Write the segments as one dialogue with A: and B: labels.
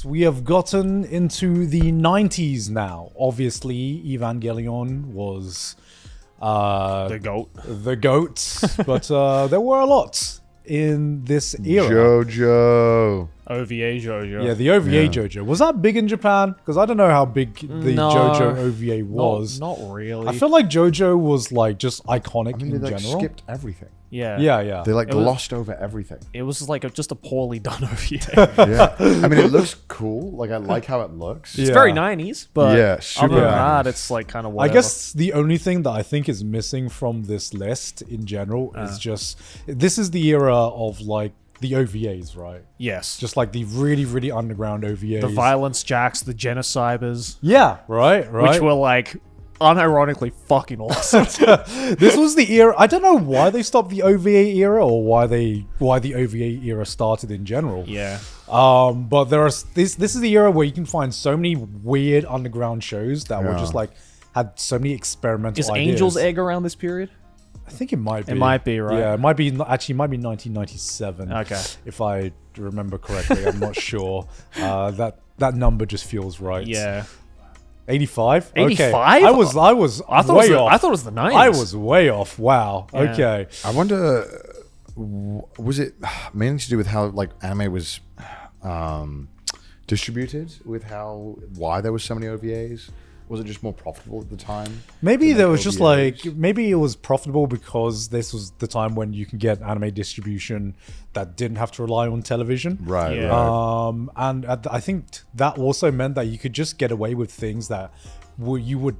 A: we have gotten into the 90s now. Obviously, Evangelion was
B: The GOAT.
A: but there were a lot in this era.
C: JoJo.
B: OVA JoJo.
A: Yeah, the OVA JoJo. Was that big in Japan? Because I don't know how big the JoJo OVA was.
B: Not really.
A: I feel like JoJo was like just iconic in
C: They
A: general.
C: skipped everything.
B: Yeah.
A: Yeah.
C: They glossed over everything.
B: It was like just a poorly done OVA.
C: Yeah. I mean, it looks cool. Like, I like how it looks.
B: It's very 90s, but
C: Yeah, super
B: other than
C: 90s.
B: that, it's like kind of
A: I
B: whatever.
A: guess the only thing that I think is missing from this list in general is just this is the era of like the OVAs, right?
B: Yes.
A: Just like the really, really underground OVAs.
B: The Violence Jacks, the Genociders.
A: Yeah, right.
B: Which were like unironically fucking awesome.
A: This was the era. I don't know why they stopped the OVA era or why the OVA era started in general.
B: Yeah.
A: But this is the era where you can find so many weird underground shows that were just like had so many experimental
B: Is
A: ideas.
B: Angel's Egg around this period?
A: I think it might be.
B: It might be, right?
A: Yeah, it might be. Actually, it might be 1997.
B: Okay.
A: If I remember correctly, I'm not sure. That number just feels right.
B: Yeah.
A: 85.
B: 85?
A: Okay. I was
B: I thought
A: way
B: it was
A: off.
B: I thought it was the 90s.
A: I was way off. Wow.
B: Yeah.
A: Okay.
C: I wonder, was it mainly to do with how like anime was distributed? With why there was so many OVAs? Was it just more profitable at the time?
A: Maybe
C: to
A: there
C: make
A: was just
C: OVAs?
A: like maybe it was profitable because this was the time when you can get anime distribution that didn't have to rely on television.
C: Right.
B: Yeah.
C: Right.
A: And I think that also meant that you could just get away with things that you would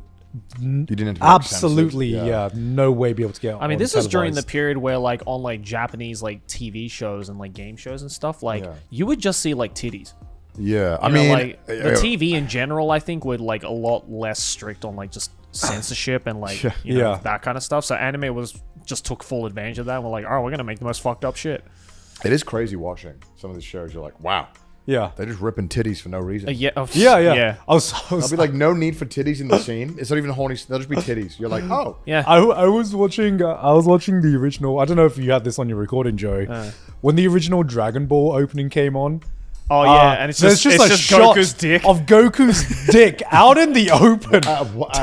C: You didn't have to be, like,
A: absolutely,
C: censored.
A: no way be able to get.
B: I mean,
A: on
B: this is during the
A: televised.
B: period where, like, on like Japanese like TV shows and like game shows and stuff, like
C: Yeah.
B: you would just see like titties.
C: Yeah. I
B: You know,
C: mean,
B: like the TV in general, I think, would like a lot less strict on like just censorship and like you know,
A: Yeah.
B: that kind of stuff. So anime just took full advantage of that. And we're like, oh, we're gonna make the most fucked up shit.
C: it is crazy watching some of these shows. You're like, wow,
A: Yeah.
C: they're just ripping titties for no reason.
B: Yeah, oh,
A: Yeah. I was
C: I'll be like, no need for titties in the scene. It's not even horny. They'll just be titties. You're like, oh,
B: yeah.
A: I was watching the original. I don't know if you had this on your recording, Joey. When the original Dragon Ball opening came on.
B: Oh yeah, and it's
A: there's
B: just,
A: just
B: it's
A: a
B: just
A: shot
B: Goku's dick,
A: of Goku's dick out in the open.
C: what?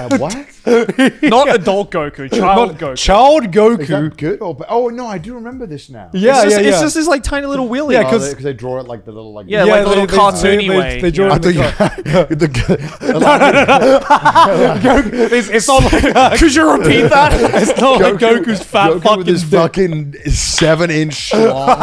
B: not adult Goku, child
A: Not-
B: Goku.
A: Child
C: Is
A: Goku.
C: that good? Oh no, I do remember this now.
A: Yeah,
B: It's just this like tiny little wheelie.
A: Yeah,
C: Oh,
A: 'cause-
C: because they draw it like the little like.
B: Yeah, like a little cartoony way.
A: They draw
C: I
A: it in
C: thought
A: the
C: you,
A: It's not like
B: Could you repeat that?
A: it's not like Goku's fat
C: Goku
A: fucking
C: with his
A: dick.
C: fucking 7-inch long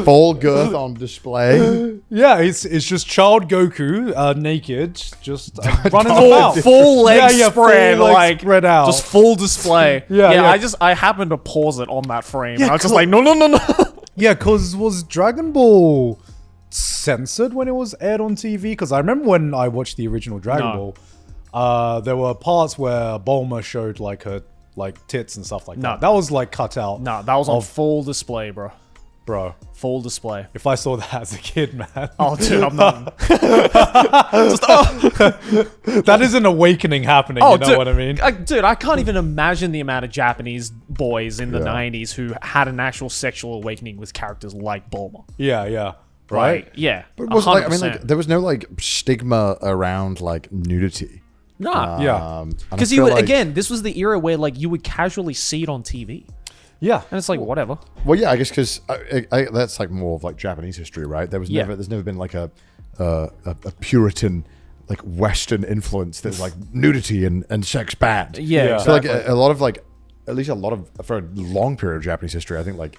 C: full girth on display.
A: Yeah, it's just child Goku naked, just running about.
B: full leg
A: Yeah,
B: spread,
A: full leg
B: like
A: spread out.
B: just full display.
A: Yeah.
B: I happened to pause it on that frame.
A: Yeah,
B: I was just
A: cool.
B: like, no.
A: Yeah, because was Dragon Ball censored when it was aired on TV? Because I remember when I watched the original Dragon
B: No.
A: Ball, there were parts where Bulma showed like her like tits and stuff like
B: No.
A: that. That was like cut out.
B: No, that was on full display, bro.
A: Bro,
B: Full display.
A: if I saw that as a kid, man,
B: Oh, dude, I'm not.
A: that is an awakening happening.
B: Oh,
A: you know
B: dude,
A: what I mean?
B: Dude, I can't even imagine the amount of Japanese boys in the 90s who had an actual sexual awakening with characters like Bulma.
A: Yeah, right.
B: Like, yeah.
C: But was it like, I mean,
B: 100%.
C: like, there was no like stigma around like nudity.
B: Nah.
A: Yeah.
C: And I
B: Because you
C: feel
B: would,
C: like-
B: again, this was the era where like you would casually see it on TV.
A: Yeah,
B: And it's like, whatever.
C: Well, yeah, I guess because that's like more of like Japanese history, right? There's never been like a Puritan, like Western influence that's like nudity and sex bad.
B: Yeah,
C: So like
B: exactly.
C: a lot of like, at least a lot of for a long period of Japanese history, I think like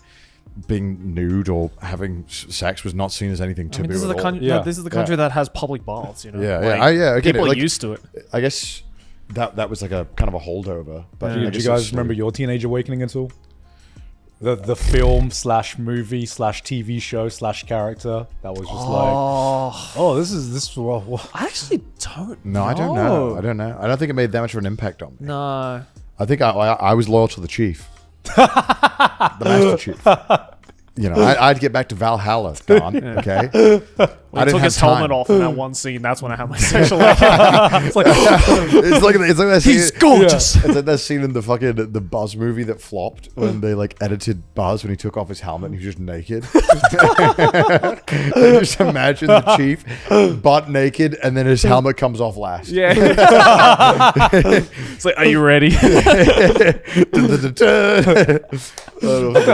C: being nude or having sex was not seen as anything
B: I
C: taboo.
B: mean, this is the
C: at all.
B: country.
A: Yeah.
B: This is the country that has public baths. You know.
C: Yeah,
B: Like,
C: yeah, again,
B: people
C: like-
B: are used to it.
C: I guess that was like a kind of a holdover. But I
A: Did you
C: guess
A: guys
C: it's-
A: remember your teenage awakening at all? The film / movie / TV show / character that was just like, oh, this is well,
B: I actually don't.
C: No, I don't know. I don't know. I don't think it made that much of an impact on me.
B: No.
C: I think I was loyal to the chief, the master chief. I'd get back to Valhalla, Don. Okay.
B: When he took his helmet off in that one scene, that's when I had my sexual
A: It's like,
C: It's like that scene.
B: He's gorgeous.
C: It's like that scene in the Buzz movie that flopped when they like edited Buzz when he took off his helmet and he was just naked. Just imagine the chief butt naked and then his helmet comes off last.
B: Yeah. It's like, are you ready?
A: I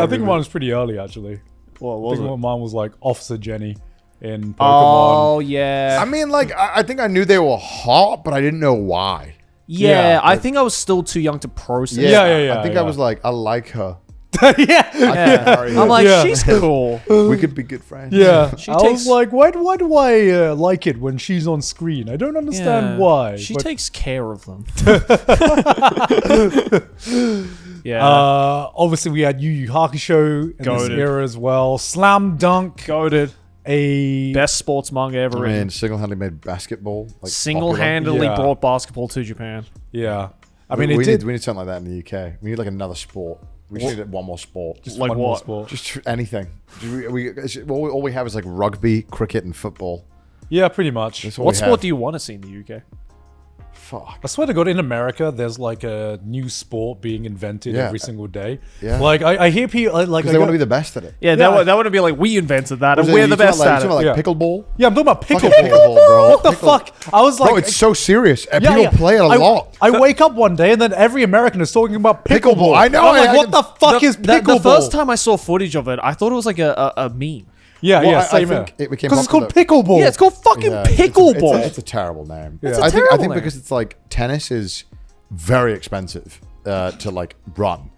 A: think mine was pretty early, actually.
B: What
A: I
B: was
A: think
B: it?
A: mine was like Officer Jenny in Pokemon.
B: Oh, yeah.
C: I mean, like, I think I knew they were hot, but I didn't know why.
B: Yeah, I
C: like-
B: think I was still too young to process.
A: Yeah.
C: I think I was like, I like her.
A: yeah.
B: I'm like,
A: Yeah.
B: she's cool.
C: We could be good friends.
A: Yeah.
B: She
A: I
B: takes-
A: was like, why do I like it when she's on screen? I don't understand why.
B: She
A: but-
B: takes care of them. Yeah.
A: Obviously, we had Yu Yu Hakusho in this
B: Goated.
A: era as well. Slam Dunk,
B: Goated.
A: a
B: Best sports manga ever
C: I
B: written.
C: mean, single-handedly made basketball. Like,
B: Single-handedly
A: Yeah.
B: brought basketball to Japan.
A: yeah. I
C: popular.
A: mean,
C: we
A: it did.
C: need something like that in the UK. We need like another sport. We just need one more sport.
A: Just
B: like
A: one more
B: what?
A: sport.
C: Just anything. All we have is like rugby, cricket, and football.
A: Yeah, pretty much.
C: That's all
B: What
C: we
B: sport
C: have.
B: do you want to see in the UK?
C: Fuck.
A: I swear to God, in America, there's like a new sport being invented
C: Yeah.
A: every single day.
C: Yeah.
A: Like I hear people like
C: Because they want to be the best at it.
B: Yeah,
A: Yeah.
B: that would be like, we invented that, and
C: Was it-
B: we're
C: you
B: the
C: talking
B: best
C: about,
B: at
C: you
B: it.
C: talking about, like
A: Yeah.
C: pickleball?
A: yeah, I'm talking about
C: Fucking
A: pickleball.
C: pickleball, bro.
A: What the fuck? I was like,
C: Bro, it's so serious. And
A: yeah,
C: people play it a lot.
A: I wake up one day and then every American is talking about pickleball.
C: Pickleball. I know,
A: I'm like,
C: I-
A: what the fuck is pickleball?
B: The first time I saw footage of it, I thought it was like a meme.
A: Yeah,
C: Well,
A: yeah,
C: I
A: same
C: think
A: here.
C: it became
A: Because it's called
C: popular.
A: pickleball.
B: Yeah, it's called fucking
C: Yeah,
B: pickleball.
C: It's a terrible name.
A: It's
B: a
C: I
B: terrible
C: think
B: name.
C: because it's like tennis is very expensive to like run.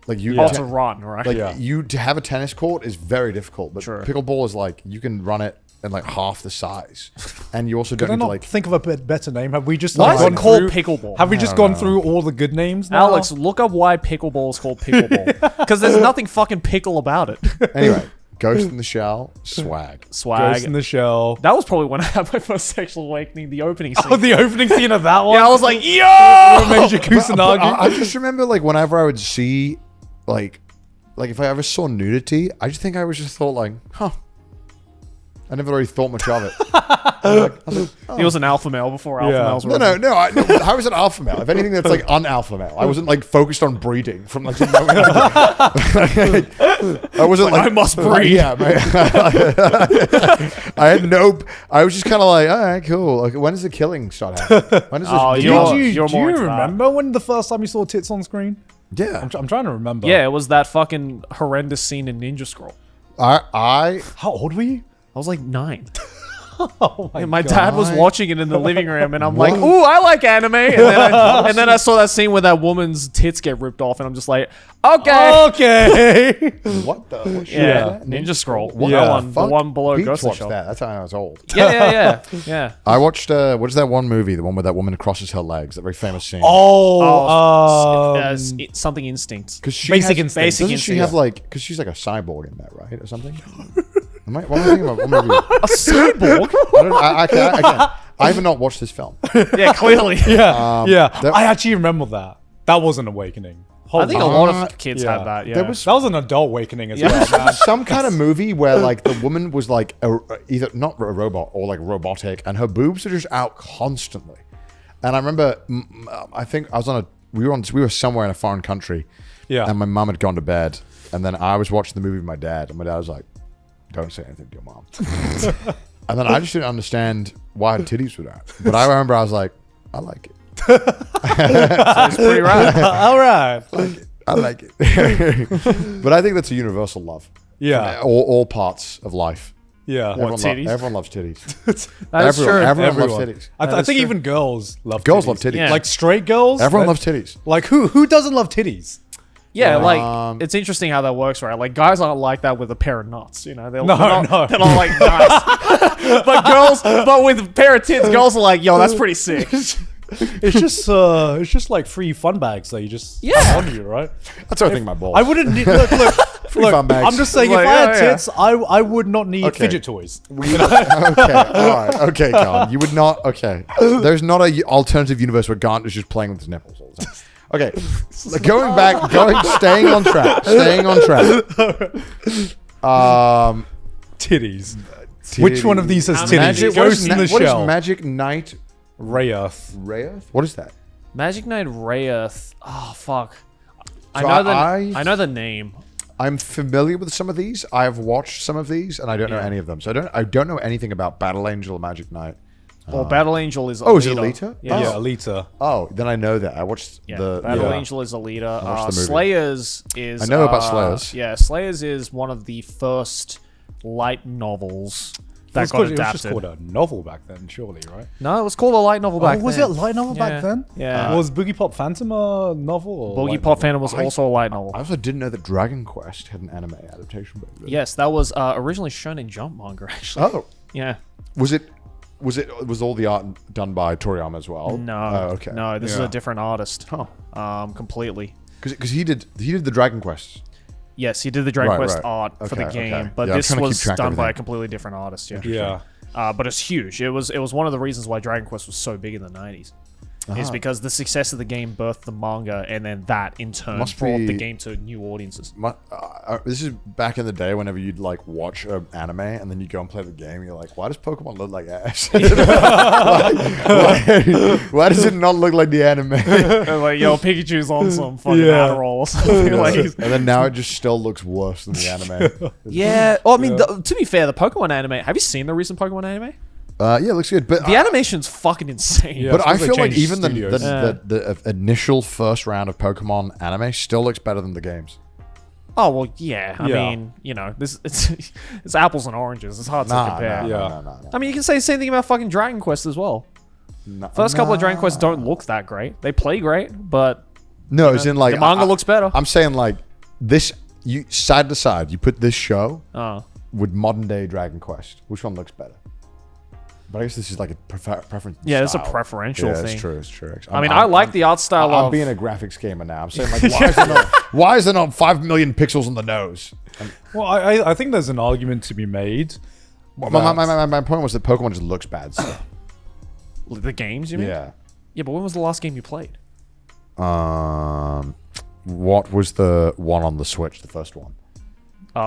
C: Like you
B: Oh, to run, right?
C: like
A: Yeah.
C: you to have a tennis court is very difficult, but
B: Sure.
C: pickleball is like you can run it in like half the size, and you also
A: Could I
C: don't need to
A: not
C: like.
A: think of a better name? Have we just
B: Why
A: like,
B: is it
A: gone
B: called
A: through-
B: pickleball?
A: Have we just
C: don't
A: gone
C: know.
A: through all the good names now?
B: Alex, look up why pickleball is called pickleball. Because there's nothing fucking pickle about it.
C: Anyway, Ghost in the Shell, swag.
B: Swag.
A: Ghost in the Shell.
B: That was probably when I had my first sexual awakening, the opening scene.
A: Oh, the opening scene of that one.
B: yeah, I was like, yo!
A: Major
C: But
A: Kusanagi.
C: I just remember like whenever I would see like if I ever saw nudity, I just think I was just thought like, huh. I never really thought much of it. I was like, oh.
B: He was an alpha male before alpha
A: Yeah.
B: males were.
C: No. How is it alpha male? If anything, that's like un-alpha male. I wasn't like focused on breeding from like. I wasn't like
B: I must breed.
C: Yeah, I had no. I was just kind of like, all right, cool. Like, when does the killing start happening? When does this?
B: Oh,
A: Did
B: you're-
A: you,
B: you're
A: do
B: more
A: you
B: into that.
A: remember when the first time you saw tits on screen?
C: yeah.
A: I'm trying to remember.
B: Yeah, it was that fucking horrendous scene in Ninja Scroll.
C: I
A: How old were you?
B: I was like 9.
A: Oh my,
B: And my
A: God.
B: dad was watching it in the living room, and I'm like, "Ooh, I like anime." And then I saw that scene where that woman's tits get ripped off, and I'm just like, "Okay."
A: Okay.
C: what the? What shit
B: Yeah,
C: is that?
B: Ninja Scroll.
C: What
A: Yeah.
B: The
C: the
B: one, the
C: fuck?
B: one below
C: Peach
B: Ghost in the
C: watched
B: Shell.
C: that. That's how I was old.
B: Yeah.
C: I watched what is that one movie? The one where that woman crosses her legs. That very famous scene.
B: Something Instinct.
C: Because she
A: Basic
C: has,
A: Instinct.
C: Doesn't she
B: Instinct.
C: have like? Because she's like a cyborg in that, right, or something? What am I thinking about? What movie?
B: A cyborg?
C: I have not watched this film.
B: Yeah, clearly.
A: Yeah.
C: that-
A: I actually remember that. That was an awakening.
B: I think a
A: Holy-
B: lot of kids
A: yeah.
B: had that. Yeah.
C: There was
A: that was an adult awakening as
B: Yeah.
A: well, man.
C: some kind of movie where like the woman was like either not a robot or like robotic, and her boobs are just out constantly. And I remember, I think I was we were somewhere in a foreign country,
A: Yeah.
C: and my mum had gone to bed, and then I was watching the movie with my dad, and my dad was like, "Don't say anything to your mom." And then I just didn't understand why her titties were out. But I remember I was like, "I like it.
B: It's pretty rad.
A: All right.
C: I like it." But I think that's a universal love.
A: Yeah.
C: All parts of life.
A: Yeah.
B: What, titties?
C: Everyone loves titties.
B: That is true.
C: Everyone loves
A: Everyone.
C: titties.
A: I
B: That is
A: think
B: true.
A: even girls love
C: Girls
A: titties.
C: love titties.
B: Yeah.
A: Like straight girls.
C: Everyone
A: that-
C: loves titties.
A: Like who doesn't love titties?
B: Yeah, like
C: Um,
B: it's interesting how that works, right? Like guys aren't like that with a pair of nuts, you know. They're
A: No,
B: not,
A: no.
B: they're not like nice. but with a pair of tits, girls are like, "Yo, that's pretty sick."
A: It's just like free fun bags that you just have on you, right?
C: That's what I think my balls.
A: I wouldn't need look.
C: fun bags.
A: I'm just saying,
B: Like,
A: if I had
B: yeah, yeah.
A: tits, I would not need
C: Okay.
A: fidget toys.
C: Okay, all right. Okay, Garnt. You would not. Okay. There's not a alternative universe where Garnt is just playing with his nipples all the time. Okay. Staying on track.
A: Titties. Which one of these has titties?
B: Magic-
A: Ghost in the
C: What is
A: Shell.
C: Magic Knight
A: Rayearth.
C: Rayearth? What is that?
B: Magic Knight Rayearth. Oh fuck.
C: So
B: I know the name.
C: I'm familiar with some of these. I have watched some of these, and I don't know any of them. So I don't know anything about Battle Angel or Magic Knight.
B: Well, Battle Angel is Alita.
C: Oh, is it Alita?
B: Yeah.
A: Yeah, Alita.
C: Oh, then I know that. I watched
B: Yeah,
C: the
B: Battle Angel is Alita.
C: watched the movie.
B: Slayers is.
C: I know about Slayers.
B: Yeah, Slayers is one of the first light novels that got
A: It was just
B: adapted.
A: called a novel back then, surely, right?
B: No, it was called a light novel back then.
A: was it a light novel
B: Yeah.
A: back then?
B: Yeah.
A: Was Boogie Pop Phantom a novel? Or
B: Boogie
A: light
B: Pop
A: novel?
B: Phantom was also a light novel.
C: I also didn't know that Dragon Quest had an anime adaptation. Back then.
B: Yes, that was originally shown in Jump manga, actually.
C: Oh,
B: Yeah.
C: was all the art done by Toriyama as well?
B: No.
C: Oh, okay.
B: No, this is
A: Yeah.
B: a different artist.
C: Huh.
B: Completely.
C: Because he did the Dragon Quest.
B: Yes, he did the Dragon
C: Right,
B: Quest
C: right.
B: art for the
C: Okay,
B: game,
C: okay.
B: but
C: Yeah, I'm
B: this
C: trying to keep
B: was
C: track of
B: done by a
C: everything.
B: completely different artist. Yeah.
A: Yeah.
B: But it's huge. It was one of the reasons why Dragon Quest was so big in the 90s. Is because the success of the game birthed the manga, and then that in turn
C: Must
B: brought
C: be-
B: the game to new audiences.
C: This is back in the day whenever you'd like watch an anime and then you go and play the game and you're like, why does Pokemon look like ass? why does it not look like the anime?
B: Like, yo, Pikachu's on some fucking
A: Yeah.
B: Adderall or something. Like,
C: and then now it just still looks worse than the anime.
B: yeah. Well, I mean, to be fair, the Pokemon anime. Have you seen the recent Pokemon anime?
C: Yeah, it looks good. But
B: The animation's fucking insane.
A: Yeah.
C: but
A: it's
C: I
A: 'cause they
C: feel like
A: changed
C: even
A: studios.
C: the initial first round of Pokemon anime still looks better than the games.
B: Oh well, yeah. I
A: Yeah.
B: mean, you know, this it's apples and oranges. It's hard to compare.
A: Yeah.
B: I mean, you can say the same thing about fucking Dragon Quest as well. First couple of Dragon Quests don't look that great. They play great, but
C: No, it's in like
B: the manga looks better.
C: I'm saying like this. You side to side. You put this show
B: Oh.
C: with modern day Dragon Quest. Which one looks better? But I guess this is like a preference.
B: Yeah, it's a
C: style.
B: preferential
C: Yeah,
B: thing.
C: it's true. It's true.
B: I mean, I like the art style
C: I'm
B: of.
C: being a graphics gamer now. I'm saying like, why is there not 5 million pixels on the nose?
A: Well, I think there's an argument to be made.
C: My point was that Pokemon just looks bad. So.
B: The games, you mean?
C: Yeah.
B: Yeah, but when was the last game you played?
C: What was the one on the Switch? The first one.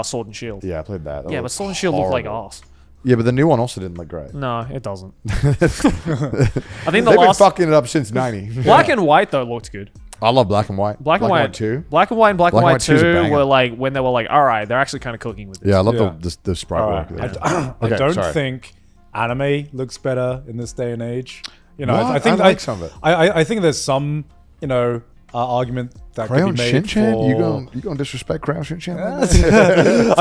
B: Sword and Shield.
C: Yeah, I played that.
B: Yeah, but Sword and Shield looked like
C: horrible.
B: ass.
C: Yeah, but the new one also didn't look great.
B: No, it doesn't. I think the
C: They've been
B: last
C: fucking it up since '90.
B: Black and White though looked good.
C: I love Black and White.
B: Black and White
C: too.
B: Black and White and Black and White
C: 2 is a
B: 2
C: banger.
B: were like when they were like, all right, they're actually kind of cooking with this.
C: Yeah, I love
A: Yeah.
C: the sprite work.
A: Alright.
C: Yeah.
A: I
C: Okay,
A: don't
C: sorry.
A: think anime looks better in this day and age. You know,
C: What?
A: I think
C: I like some of it.
A: I think there's some, you know, argument that
C: Crayon
A: could be made
C: Shin-chan?
A: for.
C: You going to disrespect Crayon Shin-chan?
A: I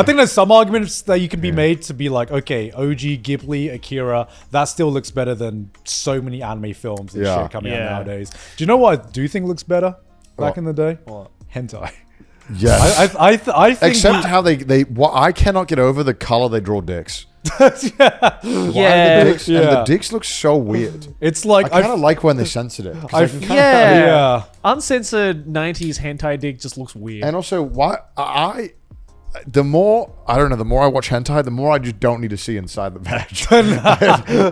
A: think there's some arguments that you can be made to be like, okay, OG Ghibli, Akira, that still looks better than so many anime films and
C: Yeah.
A: shit coming
B: Yeah.
A: out nowadays. Do you know what I do think looks better back
C: What?
A: in the day? Hentai.
C: Yes.
A: I think
C: Except how they I cannot get over the color they draw dicks. Why are the
B: Yeah.
C: dicks, and
A: Yeah.
C: the dicks look so weird.
A: it's like
C: I kind of like when they censored it. 'cause I can kinda-
B: Yeah. Uncensored 90s hentai dick just looks weird.
C: And also, the more I watch hentai, the more I just don't need to see inside the vag.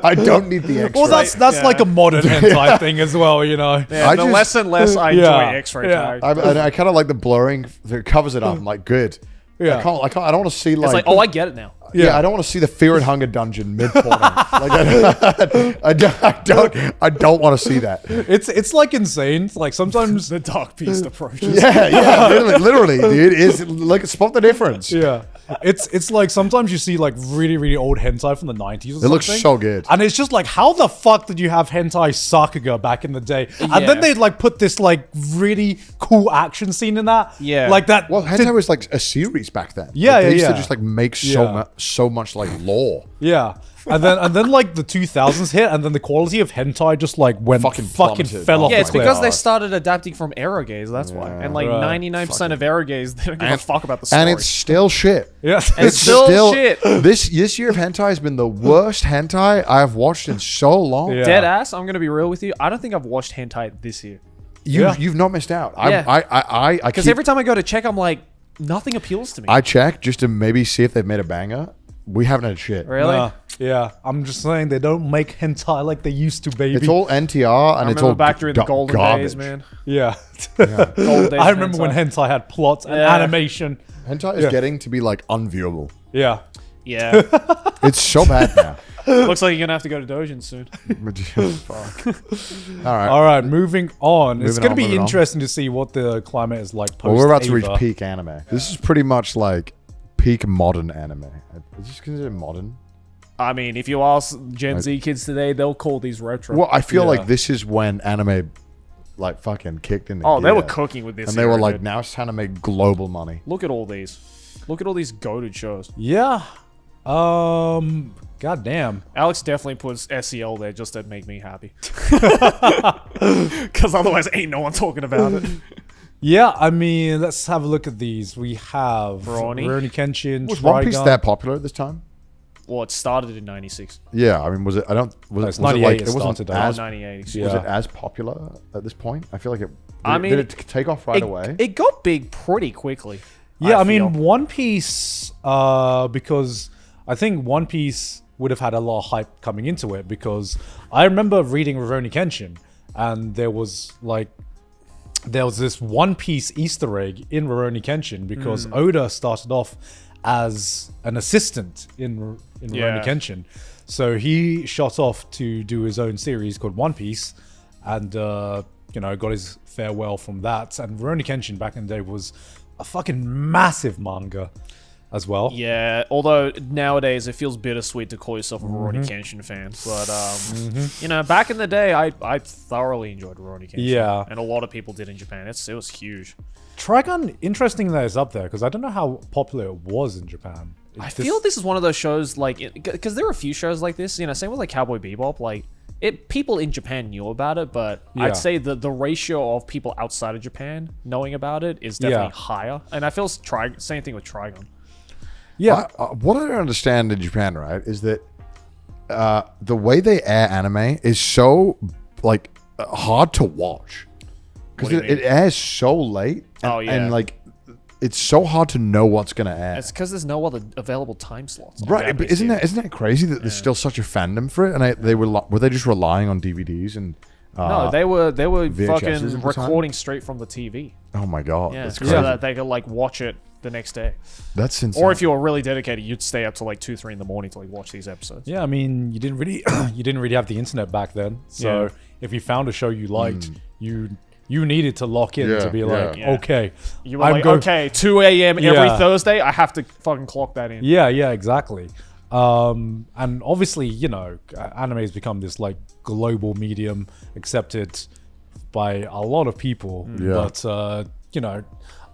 C: I don't need the X-ray.
A: well, that's like a modern hentai thing as well, you know.
B: yeah,
C: I
B: the
C: just-
B: less and less I
A: Yeah.
B: enjoy X-ray
A: Yeah.
B: tag.
C: I kind of like the blurring. It covers it up. I'm like, good.
A: Yeah.
C: I don't want to see
B: It's like, oh, I get it now.
C: yeah, I don't want to see the Fear and Hunger dungeon mid porno. Like, I don't want to see that.
A: It's like insane. Like sometimes
B: The dark beast approaches.
C: Yeah, literally, dude. Is like spot the difference.
A: yeah. It's like sometimes you see like really, really old hentai from the 90s or something.
C: It looks so good.
A: And it's just like, how the fuck did you have hentai Sakuga back in the day? And then
B: Yeah.
A: they'd like put this like really cool action scene in that.
B: Yeah.
A: Like that.
C: Well, hentai was like a series back then.
A: Yeah,
C: Like, they
A: yeah,
C: used to
A: yeah.
C: just like make
A: Yeah.
C: so much like lore.
A: Yeah. And then like the 2000s hit, and then the quality of hentai just like went
C: Fucking
A: fucking
C: plummeted.
A: fell
C: Oh
A: off.
B: Yeah,
A: the
B: it's
A: cliff.
B: because they started adapting from Ero gaze, that's why.
C: Yeah.
B: And like
A: Right.
B: 99% of Ero gaze, they don't give a fuck about the story.
C: And it's still shit.
A: Yeah.
B: And it's still shit.
C: This year of hentai has been the worst hentai I have watched in so long.
A: Yeah.
B: Dead ass, I'm gonna be real with you. I don't think I've watched hentai this year.
C: You've not missed out.
B: Yeah.
C: I
B: Because every time I go to check, I'm like, nothing appeals to me.
C: I check just to maybe see if they've made a banger. We haven't had shit.
B: Really?
A: Nah. Yeah, I'm just saying they don't make hentai like they used to, baby.
C: It's all NTR and
B: I
C: it's
B: remember
C: all
B: back during the golden
C: garbage.
B: days, man.
A: Yeah.
B: Golden days
A: I
B: of
A: remember when
B: hentai.
A: hentai had plots and
B: Yeah.
A: animation.
C: Hentai is getting to be like unviewable.
A: Yeah.
B: Yeah.
C: It's so bad now.
B: Looks like you're gonna have to go to Dojin soon.
C: Fuck. All right.
A: All right, moving on. It's
C: Moving
A: going to
C: on,
A: be
C: moving on.
A: interesting to see what the climate is like post
C: Well, we're about to reach
A: Ava.
C: peak anime. This is pretty much like peak modern anime. Is this considered modern?
B: I mean, if you ask Gen Z kids today, they'll call these retro.
C: Well, I feel
A: Yeah.
C: like this is when anime, like, fucking kicked into
B: Oh, they were
C: gear.
B: cooking with this.
C: And they were
B: era,
C: like,
B: dude.
C: now it's time to make global money.
B: Look at all these. Look at all these goated shows.
A: Yeah. God damn.
B: Alex definitely puts SEL there just to make me happy. Because otherwise, ain't no one talking about it.
A: Yeah, I mean, let's have a look at these. We have
B: Rurouni
A: Kenshin,
C: Was One Piece
A: Trigun.
C: that popular at this time?
B: Well, it started in 96.
C: Yeah, I mean, was it? I don't. Was,
A: No,
C: it,
A: it's
C: was it
A: 98
C: like
A: it
C: it wasn't
A: started out.
C: as?
B: 98.
A: Yeah.
C: Was it as popular at this point? I feel like it.
B: I
C: Did
B: mean,
C: it take off right away?
B: It got big pretty quickly.
A: Yeah, I mean,
B: feel.
A: One Piece, because I think One Piece would have had a lot of hype coming into it, because I remember reading Rurouni Kenshin, and there was this One Piece Easter egg in Rurouni Kenshin, because Oda started off as an assistant in Rurouni Kenshin. So he shot off to do his own series called One Piece, and got his farewell from that. And Rurouni Kenshin back in the day was a fucking massive manga as well.
B: Yeah, although nowadays it feels bittersweet to call yourself a Rurouni Kenshin fan. But, back in the day, I thoroughly enjoyed Rurouni Kenshin.
A: Yeah.
B: And a lot of people did in Japan. It was huge.
A: Trigun, interesting that it's up there, because I don't know how popular it was in Japan.
B: I feel this is one of those shows, because there are a few shows like this, same with like Cowboy Bebop, people in Japan knew about it, but
A: Yeah.
B: I'd say the ratio of people outside of Japan knowing about it is definitely higher. And I feel same thing with Trigun.
A: Yeah.
C: What I don't understand in Japan, right, is that the way they air anime is so hard to watch because
B: What do you
C: it airs so late. And,
B: Oh, yeah.
C: and it's so hard to know what's gonna air.
B: It's because there's no other available time slots. on
C: Right, but
B: Japanese
C: isn't
B: TV.
C: that crazy that there's still such a fandom for it? And were they just relying on DVDs and?
B: No, they were
C: VHSs
B: fucking
C: at the time?
B: recording straight from the TV.
C: Oh my god,
B: Yeah,
C: that's
B: so
C: crazy.
B: that they could watch it the next day.
C: That's insane.
B: Or if you were really dedicated, you'd stay up till 2, 3 in the morning to watch these episodes.
A: Yeah, I mean, you didn't really have the internet back then. So
B: Yeah.
A: if you found a show you liked, you needed to lock in to be like,
B: Yeah.
A: okay,
B: You were okay, 2 a.m. every
A: Yeah.
B: Thursday, I have to fucking clock that in.
A: Yeah, exactly. And obviously, anime has become this global medium accepted by a lot of people.
C: Yeah.
A: But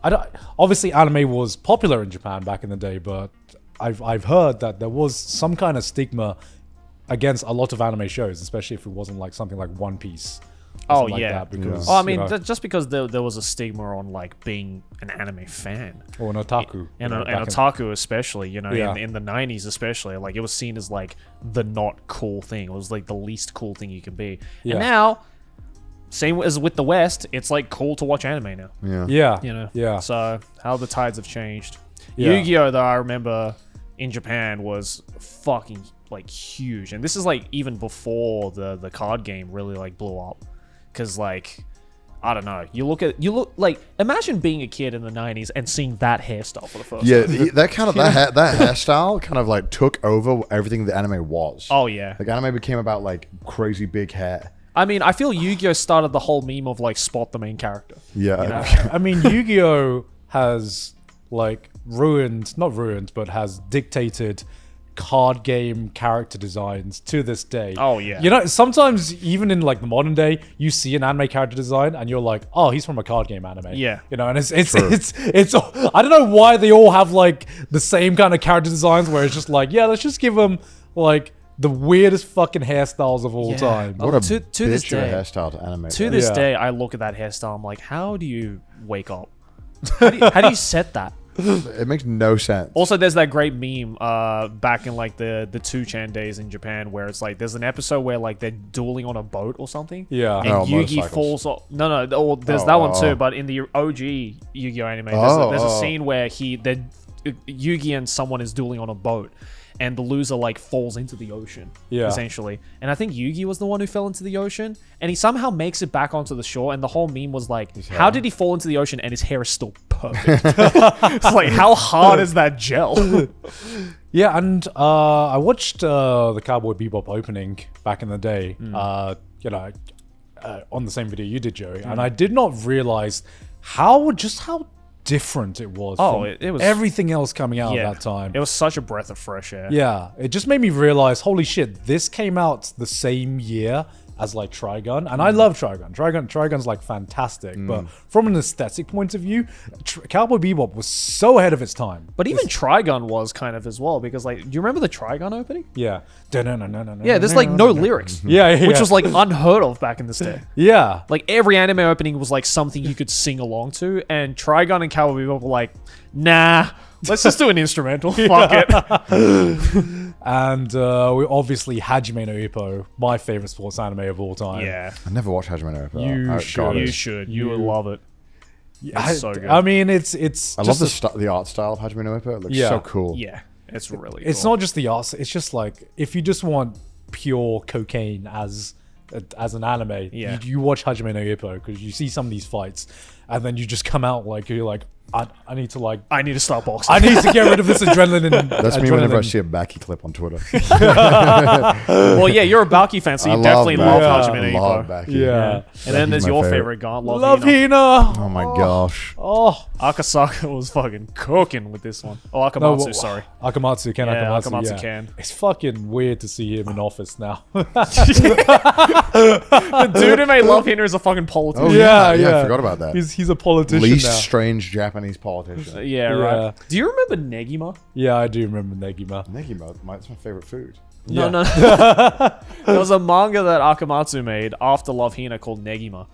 A: I don't. Obviously, anime was popular in Japan back in the day, but I've heard that there was some kind of stigma against a lot of anime shows, especially if it wasn't something like One Piece. or
B: Oh,
A: something like
B: yeah.
A: that, because,
B: Oh, I mean,
A: you know,
B: just because there was a stigma on being an anime fan.
A: or an otaku,
B: And
A: back in-
B: otaku especially,
A: Yeah.
B: in the 90s especially, it was seen as the not cool thing. It was the least cool thing you can be.
A: Yeah.
B: And now, same as with the West, it's cool to watch anime now.
C: yeah.
A: Yeah.
B: So how the tides have changed.
A: Yeah.
B: Yu-Gi-Oh, though, I remember in Japan was fucking huge, and this is even before the card game really blew up, because I don't know. You look imagine being a kid in the 90s and seeing that hairstyle for the first
C: Yeah,
B: time.
C: that kind of that hairstyle kind of took over everything the anime was.
B: Oh yeah.
C: Anime became about crazy big hair.
B: I mean, I feel Yu-Gi-Oh started the whole meme of Spot the main character.
C: Yeah.
A: I mean, Yu-Gi-Oh has but has dictated card game character designs to this day.
B: Oh, yeah.
A: Sometimes even in the modern day, you see an anime character design and you're like, oh, he's from a card game anime.
B: Yeah.
A: And it's I don't know why they all have the same kind of character designs where it's just let's just give them the weirdest fucking hairstyles of all time.
C: What a
B: to this
C: bitch of a
B: day.
C: hairstyle to anime.
B: To
C: though.
B: this
A: Yeah.
B: day, I look at that hairstyle. I'm like, how do you wake up? How do you set that?
C: It makes no sense.
B: Also, there's that great meme back in the 2chan days in Japan where it's there's an episode where they're dueling on a boat or something.
A: Yeah.
B: And
C: Oh,
B: Yugi
C: motorcycles.
B: falls off. No, there's
C: Oh,
B: that one too.
C: oh.
B: But in the OG Yu-Gi-Oh anime, there's a scene where Yugi and someone is dueling on a boat. and the loser like falls into the ocean,
A: Yeah.
B: essentially. And I think Yugi was the one who fell into the ocean, and he somehow makes it back onto the shore. And the whole meme was like, how did he fall into the ocean and his hair is still perfect? It's like, how hard is that gel?
A: Yeah, and I watched the Cowboy Bebop opening back in the day. You know, on the same video you did, Joey, and I did not realize how different it was.
B: Oh,
A: from
B: it was
A: everything else coming out
B: Yeah.
A: at that time.
B: It was such a breath of fresh air.
A: Yeah, it just made me realize, holy shit, this came out the same year as like Trigun, and I love Trigun. Trigun's like fantastic, but from an aesthetic point of view, Cowboy Bebop was so ahead of its time.
B: But even Trigun was kind of as well, because like, do you remember the Trigun opening?
A: Yeah,
B: Yeah, there's like no lyrics.
A: yeah,
B: Which was like unheard of back in this day.
A: yeah.
B: Like every anime opening was like something you could sing along to, and Trigun and Cowboy Bebop were like, nah, let's just do an instrumental. Fuck it.
A: And we obviously Hajime no Ippo, my favorite sports anime of all time.
B: Yeah,
C: I never watched Hajime no Ippo.
A: You
C: I
A: should.
C: got
B: you
C: it.
B: should. You would love it. It's so good.
A: I mean, it's
C: I love the art style of Hajime no Ippo. It looks
A: Yeah.
C: so cool.
B: Yeah, it's really.
A: It's
B: cool.
A: not just the art. It's just like if you just want pure cocaine as an anime,
B: Yeah.
A: you watch Hajime no Ippo because you see some of these fights, and then you just come out like you're like, I need to like.
B: I need to start boxing.
A: I need to get rid of this adrenaline.
C: That's me whenever I see a Baki clip on Twitter.
B: Well, yeah, you're a Baki fan, so you definitely love
C: Baki.
B: Hajime no
C: I love
B: Ippo.
C: Baki.
A: Yeah.
B: And then there's
C: my
B: your
C: favorite.
B: favorite guy,
A: Love
B: Hina.
A: Hina.
C: Oh my gosh.
A: Oh
B: Akasaka was fucking cooking with this one. Oh, Akamatsu,
A: well,
B: sorry.
A: Akamatsu, Ken
B: Yeah,
A: Akamatsu.
B: Akamatsu
A: yeah.
B: Ken.
A: It's fucking weird to see him in office now.
B: The dude who made Love Hina is a fucking politician.
C: Oh,
A: Yeah,
C: yeah,
A: yeah.
C: I forgot about that.
A: He's a politician
C: Least
A: now.
C: strange Japanese politician.
B: Yeah,
A: Yeah.
B: right. Do you remember Negima?
A: Yeah, I do remember Negima.
C: Negima, that's my favorite food.
A: Yeah.
B: No. There was a manga that Akamatsu made after Love Hina called Negima,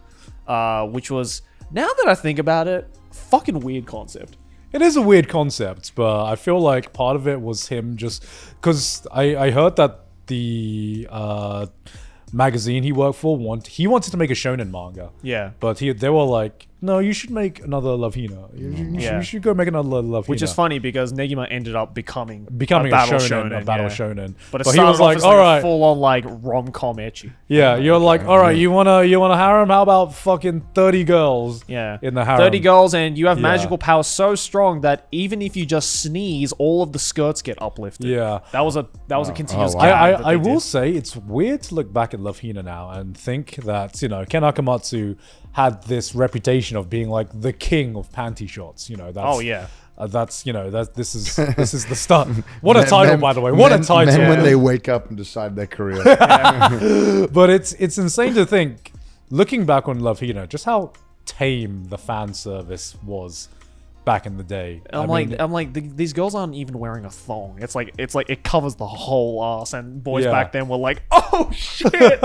B: which was, now that I think about it, fucking weird concept.
A: It is a weird concept, but I feel like part of it was him just because I heard that the magazine he worked for he wanted to make a shonen manga,
B: Yeah.
A: but they were like, no, you should make another Love Hina. You should go make another Love
B: Which
A: Hina.
B: is funny because Negima ended up becoming
A: a
B: battle
A: shonen, a battle
B: yeah.
A: shonen.
B: But it
A: he
B: started
A: was
B: off
A: like,
B: as
A: all
B: like
A: right,
B: a full-on like rom-com ecchi.
A: yeah, you're like, all right, you wanna harem? How about fucking 30 girls?
B: Yeah.
A: In the harem.
B: 30 girls, and you have
A: Yeah.
B: magical powers so strong that even if you just sneeze, all of the skirts get uplifted.
A: Yeah.
B: That was a continuous
C: wow.
B: gag that
A: I
B: they
A: will
B: did.
A: say it's weird to look back at Love Hina now and think that, you know, Ken Akamatsu had this reputation of being like the king of panty shots. You know, that's,
B: Oh, yeah.
A: That's, you know, this is the start. What a title, by the way. What a title.
C: Men when they wake up and decide their career.
A: But it's insane to think, looking back on Love Hina, just how tame the fan service was back in the day.
B: I'm like, these girls aren't even wearing a thong. It's like it covers the whole ass, and boys
A: Yeah.
B: back then were like, oh shit.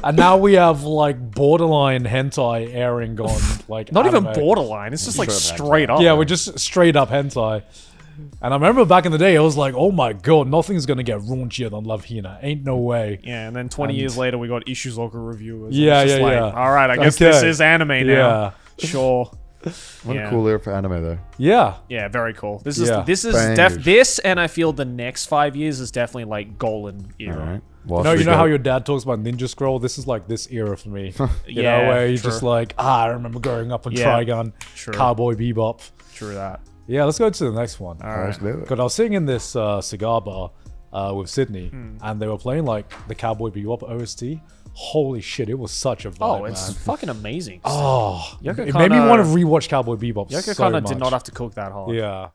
A: and now we have like borderline hentai airing on like
B: Not even
A: anime.
B: borderline. It's just like
C: Straight up
B: straight up.
A: Yeah, we're just straight up hentai. And I remember back in the day, I was like, oh my god, nothing's gonna get raunchier than Love Hina. Ain't no way.
B: Yeah, and then 20 years later, we got Ishizoka reviewers.
A: Yeah,
B: It's just
A: yeah,
B: like,
A: yeah.
B: All right, I guess this
A: Okay.
B: is anime now.
A: Yeah.
B: Sure.
C: What
B: Yeah.
C: a cool era for anime, though.
A: Yeah.
B: Yeah, very cool. This
A: Yeah.
B: is
C: Bangers.
B: this, and I feel the next 5 years is definitely like golden era.
C: All right. Well,
A: No,
C: we
A: you know
C: got-
A: how your dad talks about Ninja Scroll? This is like this era for me. You
B: Yeah,
A: know, where you're
B: true.
A: just like, I remember growing up on
B: Yeah,
A: Trigun,
B: true.
A: Cowboy Bebop.
B: True that.
A: Yeah, let's go to the next one.
B: All right.
C: Let's do it.
A: Because I was sitting in this cigar bar with Sydney, and they were playing like the Cowboy Bebop OST. Holy shit, it was such a vibe,
B: Oh, it's
A: man.
B: fucking amazing.
A: Oh,
B: Yoko
A: it made me
B: Kanno-
A: want to rewatch Cowboy Bebop
B: Yoko
A: so
B: Kanno
A: much.
B: did not have to cook that hard.
A: Yeah.